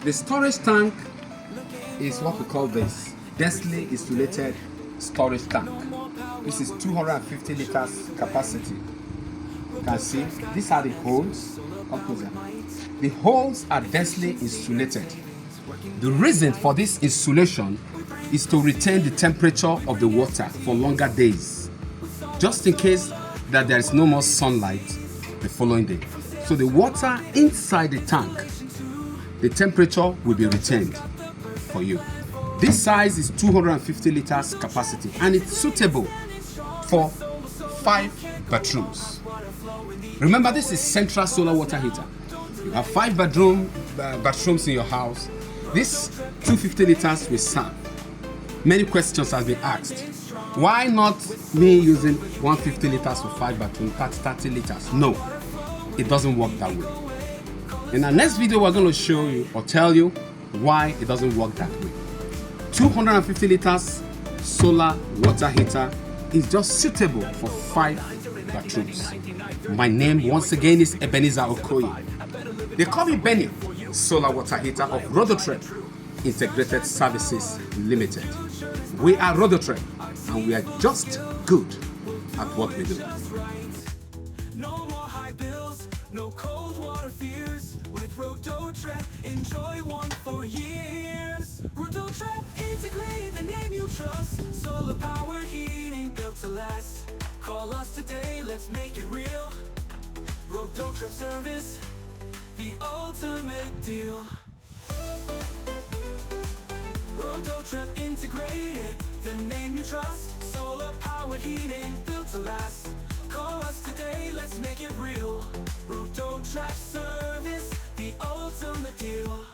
The storage tank is what we call this densely insulated storage tank. This is 250 liters capacity. You can see these are the holes. The holes are densely insulated. The reason for this insulation is to retain the temperature of the water for longer days, just in case that there is no more sunlight the following day. So the water inside the tank, the temperature will be retained for you. This size is 250 liters capacity and it's suitable for 5 bedrooms. Remember, this is central solar water heater. You have 5 bedrooms in your house. This 250 liters will serve. Many questions have been asked. Why not me using 150 liters for 5 bedrooms, 30 liters? No, it doesn't work that way. In our next video, we're going to show you or tell you why it doesn't work that way. 250 liters solar water heater is just suitable for 5 bedrooms. My name once again is Ebenezer Okoye. They call me Benny, solar water heater of Rodotrep Integrated Services Limited. We are Rodotrep and we are just good at what we do. No more high bills, no cold water fears. With Rodotrep, enjoy one for years. Rodotrep, integrate the name you trust. Solar power heating built to last. Call us today, let's make it real. Rodotrep service, the ultimate deal. Rodotrep integrated, the name you trust. Solar power heating built to last. Call us today, let's make it real. Rodotrep service, the ultimate deal.